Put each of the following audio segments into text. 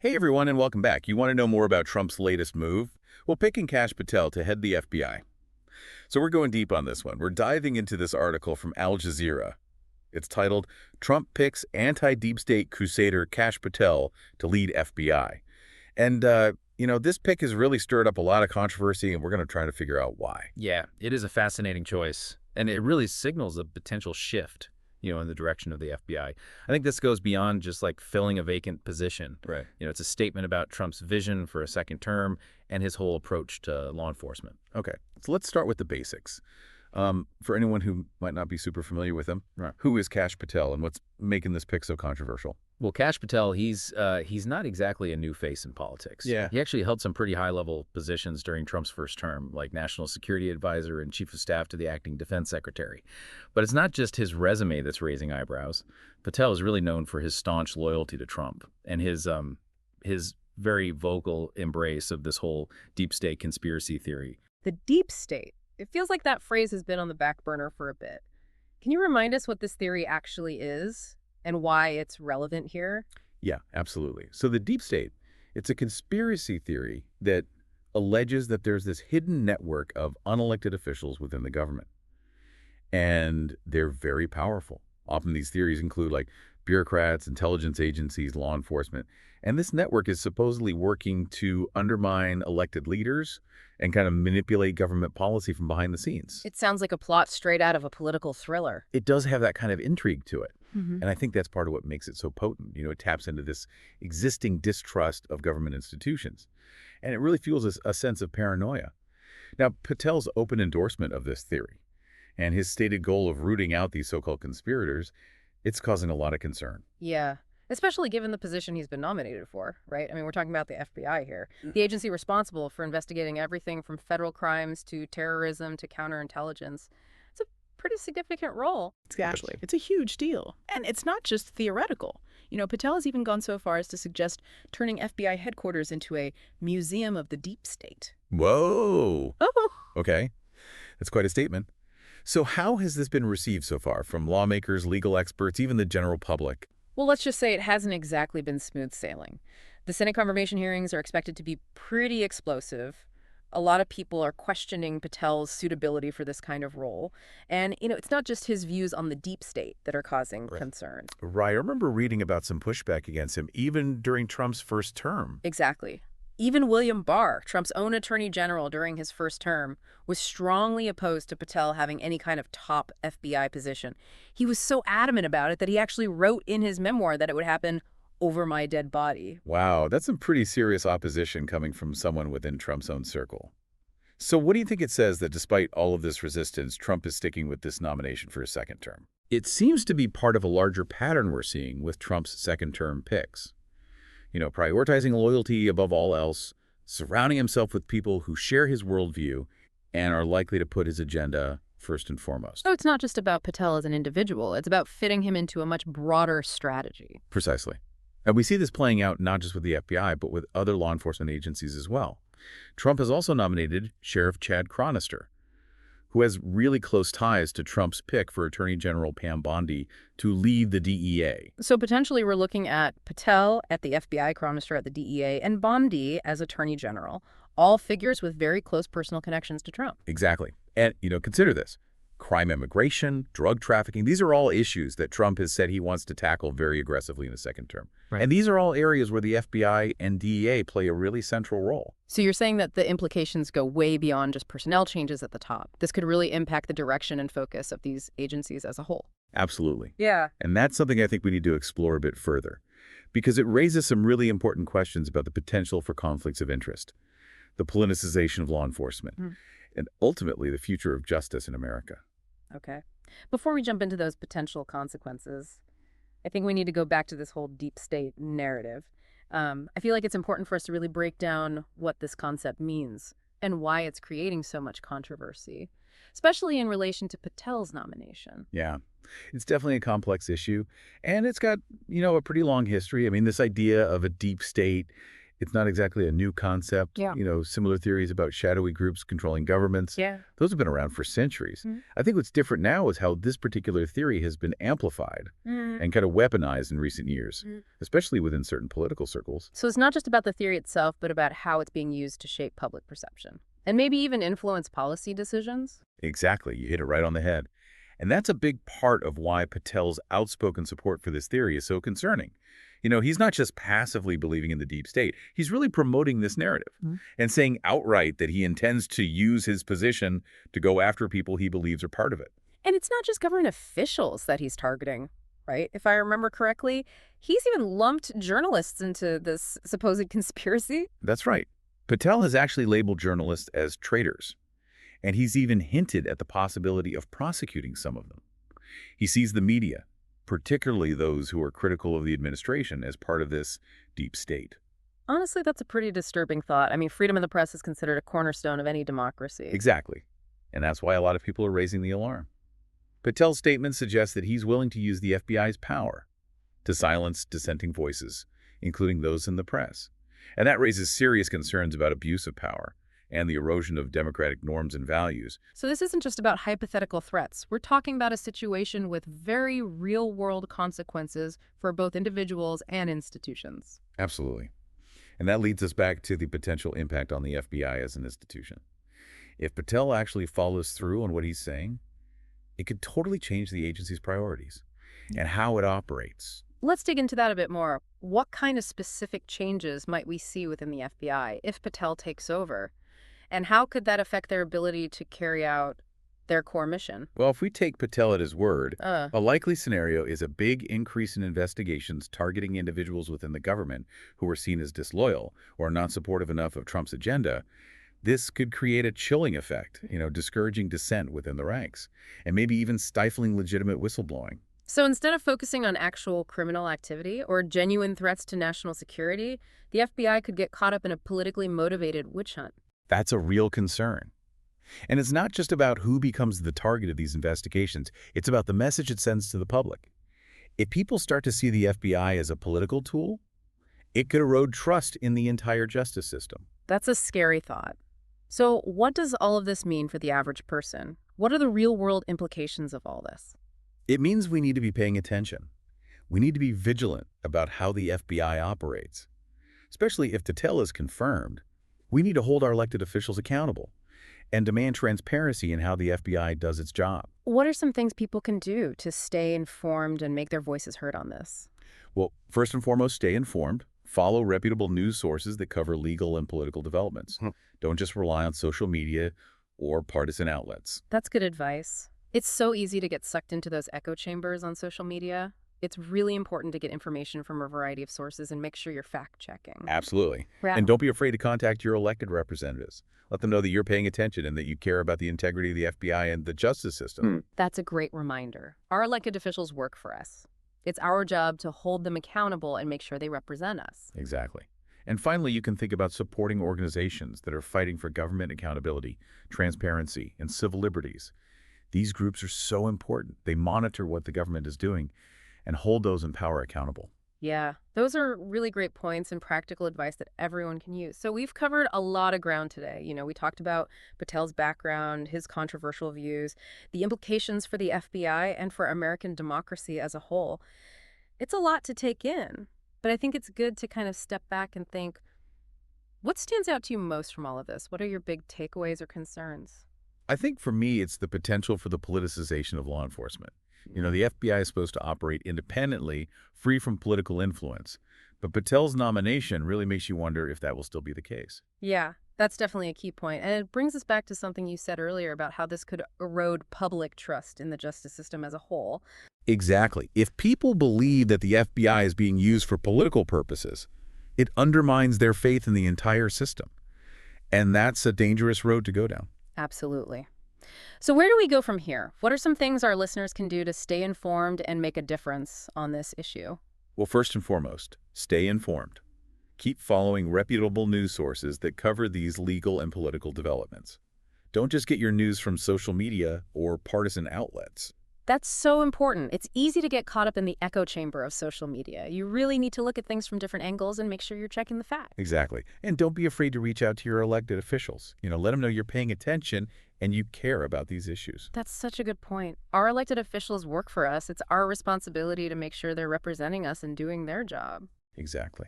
Hey everyone, and welcome back. You want to know more about Trump's latest move? Well, picking Kash Patel to head the FBI. So we're going deep on this one. We're diving into this article from Al Jazeera. It's titled, Trump Picks Anti-Deep State Crusader Kash Patel to Lead FBI. And, this pick has really stirred up a lot of controversy, and we're going to try to figure out why. Yeah, it is a fascinating choice, and it really signals a potential shift, in the direction of the FBI. I think this goes beyond just like filling a vacant position. Right. It's a statement about Trump's vision for a second term and his whole approach to law enforcement. Okay, so let's start with the basics. For anyone who might not be super familiar with him, Right. who is Kash Patel and what's making this pick so controversial? Well, Kash Patel, he's not exactly a new face in politics. Yeah. He actually held some pretty high-level positions during Trump's first term, like National Security Advisor and Chief of Staff to the Acting Defense Secretary. But it's not just his resume that's raising eyebrows. Patel is really known for his staunch loyalty to Trump and his very vocal embrace of this whole deep state conspiracy theory. The deep state. It feels like that phrase has been on the back burner for a bit. Can you remind us what this theory actually is and why it's relevant here? Yeah, absolutely. So the deep state, it's a conspiracy theory that alleges that there's this hidden network of unelected officials within the government. And they're very powerful. Often these theories include like bureaucrats, intelligence agencies, law enforcement. And this network is supposedly working to undermine elected leaders and kind of manipulate government policy from behind the scenes. It sounds like a plot straight out of a political thriller. It does have that kind of intrigue to it. Mm-hmm. And I think that's part of what makes it so potent. It taps into this existing distrust of government institutions. And it really fuels a sense of paranoia. Now, Patel's open endorsement of this theory and his stated goal of rooting out these so-called conspirators, it's causing a lot of concern. Yeah, especially given the position he's been nominated for, right? I mean, we're talking about the FBI here, the agency responsible for investigating everything from federal crimes to terrorism to counterintelligence. It's a pretty significant role. Exactly. It's a huge deal. And it's not just theoretical. Patel has even gone so far as to suggest turning FBI headquarters into a museum of the deep state. Whoa. Oh. Okay. That's quite a statement. So how has this been received so far from lawmakers, legal experts, even the general public? Well, let's just say it hasn't exactly been smooth sailing. The Senate confirmation hearings are expected to be pretty explosive. A lot of people are questioning Patel's suitability for this kind of role. And, it's not just his views on the deep state that are causing concern. Right. I remember reading about some pushback against him, even during Trump's first term. Exactly. Even William Barr, Trump's own attorney general during his first term, was strongly opposed to Patel having any kind of top FBI position. He was so adamant about it that he actually wrote in his memoir that it would happen over my dead body. Wow, that's some pretty serious opposition coming from someone within Trump's own circle. So what do you think it says that despite all of this resistance, Trump is sticking with this nomination for a second term? It seems to be part of a larger pattern we're seeing with Trump's second-term picks. Prioritizing loyalty above all else, surrounding himself with people who share his worldview and are likely to put his agenda first and foremost. So it's not just about Patel as an individual. It's about fitting him into a much broader strategy. Precisely. And we see this playing out not just with the FBI, but with other law enforcement agencies as well. Trump has also nominated Sheriff Chad Chronister, who has really close ties to Trump's pick for Attorney General Pam Bondi to lead the DEA. So potentially we're looking at Patel at the FBI, Chronister at the DEA, and Bondi as Attorney General, all figures with very close personal connections to Trump. Exactly. And, consider this. Crime, immigration, drug trafficking, these are all issues that Trump has said he wants to tackle very aggressively in the second term. Right. And these are all areas where the FBI and DEA play a really central role. So you're saying that the implications go way beyond just personnel changes at the top. This could really impact the direction and focus of these agencies as a whole. Absolutely. Yeah. And that's something I think we need to explore a bit further, because it raises some really important questions about the potential for conflicts of interest, the politicization of law enforcement, and ultimately the future of justice in America. Okay. Before we jump into those potential consequences, I think we need to go back to this whole deep state narrative. I feel like it's important for us to really break down what this concept means and why it's creating so much controversy, especially in relation to Patel's nomination. Yeah, it's definitely a complex issue, and it's got, a pretty long history. I mean, this idea of a deep state, It's not exactly a new concept. Yeah. Similar theories about shadowy groups controlling governments. Yeah. Those have been around for centuries. I think what's different now is how this particular theory has been amplified and kind of weaponized in recent years, especially within certain political circles. So it's not just about the theory itself, but about how it's being used to shape public perception and maybe even influence policy decisions. Exactly. You hit it right on the head. And that's a big part of why Patel's outspoken support for this theory is so concerning. He's not just passively believing in the deep state. He's really promoting this narrative and saying outright that he intends to use his position to go after people he believes are part of it. And it's not just government officials that he's targeting, right? If I remember correctly, he's even lumped journalists into this supposed conspiracy. That's right. Patel has actually labeled journalists as traitors, and he's even hinted at the possibility of prosecuting some of them. He sees the media, particularly those who are critical of the administration, as part of this deep state. Honestly, that's a pretty disturbing thought. I mean, freedom of the press is considered a cornerstone of any democracy. Exactly. And that's why a lot of people are raising the alarm. Patel's statement suggests that he's willing to use the FBI's power to silence dissenting voices, including those in the press. And that raises serious concerns about abuse of power and the erosion of democratic norms and values. So this isn't just about hypothetical threats. We're talking about a situation with very real-world consequences for both individuals and institutions. Absolutely. And that leads us back to the potential impact on the FBI as an institution. If Patel actually follows through on what he's saying, it could totally change the agency's priorities and how it operates. Let's dig into that a bit more. What kind of specific changes might we see within the FBI if Patel takes over? And how could that affect their ability to carry out their core mission? Well, if we take Patel at his word, Uh, a likely scenario is a big increase in investigations targeting individuals within the government who are seen as disloyal or not supportive enough of Trump's agenda. This could create a chilling effect, discouraging dissent within the ranks, and maybe even stifling legitimate whistleblowing. So instead of focusing on actual criminal activity or genuine threats to national security, the FBI could get caught up in a politically motivated witch hunt. That's a real concern. And it's not just about who becomes the target of these investigations. It's about the message it sends to the public. If people start to see the FBI as a political tool, it could erode trust in the entire justice system. That's a scary thought. So what does all of this mean for the average person? What are the real-world implications of all this? It means we need to be paying attention. We need to be vigilant about how the FBI operates. Especially if Patel is confirmed, we need to hold our elected officials accountable and demand transparency in how the FBI does its job. What are some things people can do to stay informed and make their voices heard on this? Well, first and foremost, stay informed. Follow reputable news sources that cover legal and political developments. Don't just rely on social media or partisan outlets. That's good advice. It's so easy to get sucked into those echo chambers on social media. It's really important to get information from a variety of sources and make sure you're fact-checking. Absolutely. Yeah. And don't be afraid to contact your elected representatives. Let them know that you're paying attention and that you care about the integrity of the FBI and the justice system. That's a great reminder. Our elected officials work for us. It's our job to hold them accountable and make sure they represent us. Exactly. And finally, you can think about supporting organizations that are fighting for government accountability, transparency, and civil liberties. These groups are so important. They monitor what the government is doing and hold those in power accountable. Yeah, those are really great points and practical advice that everyone can use. So we've covered a lot of ground today. We talked about Patel's background, his controversial views, the implications for the FBI and for American democracy as a whole. It's a lot to take in, but I think it's good to kind of step back and think, what stands out to you most from all of this? What are your big takeaways or concerns? I think for me, it's the potential for the politicization of law enforcement. The FBI is supposed to operate independently, free from political influence. But Patel's nomination really makes you wonder if that will still be the case. Yeah, that's definitely a key point. And it brings us back to something you said earlier about how this could erode public trust in the justice system as a whole. Exactly. If people believe that the FBI is being used for political purposes, it undermines their faith in the entire system. And that's a dangerous road to go down. Absolutely. So where do we go from here? What are some things our listeners can do to stay informed and make a difference on this issue? Well, first and foremost, stay informed. Keep following reputable news sources that cover these legal and political developments. Don't just get your news from social media or partisan outlets. That's so important. It's easy to get caught up in the echo chamber of social media. You really need to look at things from different angles and make sure you're checking the facts. Exactly. And don't be afraid to reach out to your elected officials. Let them know you're paying attention and you care about these issues. That's such a good point. Our elected officials work for us. It's our responsibility to make sure they're representing us and doing their job. Exactly.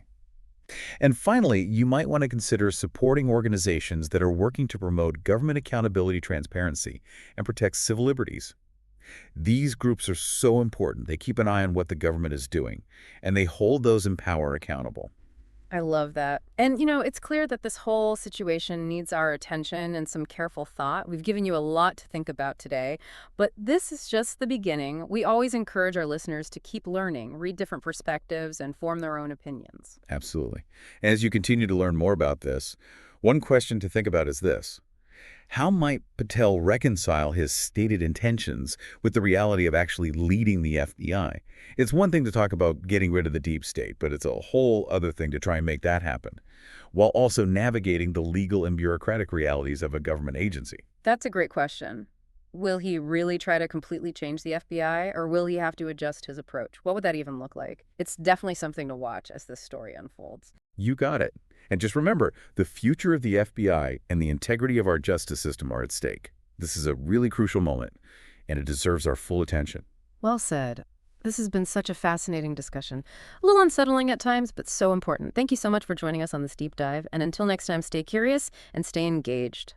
And finally, you might want to consider supporting organizations that are working to promote government accountability, transparency, and protect civil liberties. These groups are so important. They keep an eye on what the government is doing, and they hold those in power accountable. I love that. And, it's clear that this whole situation needs our attention and some careful thought. We've given you a lot to think about today, but this is just the beginning. We always encourage our listeners to keep learning, read different perspectives, and form their own opinions. Absolutely. As you continue to learn more about this, one question to think about is this. How might Patel reconcile his stated intentions with the reality of actually leading the FBI? It's one thing to talk about getting rid of the deep state, but it's a whole other thing to try and make that happen, while also navigating the legal and bureaucratic realities of a government agency. That's a great question. Will he really try to completely change the FBI, or will he have to adjust his approach? What would that even look like? It's definitely something to watch as this story unfolds. You got it. And just remember, the future of the FBI and the integrity of our justice system are at stake. This is a really crucial moment, and it deserves our full attention. Well said. This has been such a fascinating discussion. A little unsettling at times, but so important. Thank you so much for joining us on this deep dive. And until next time, stay curious and stay engaged.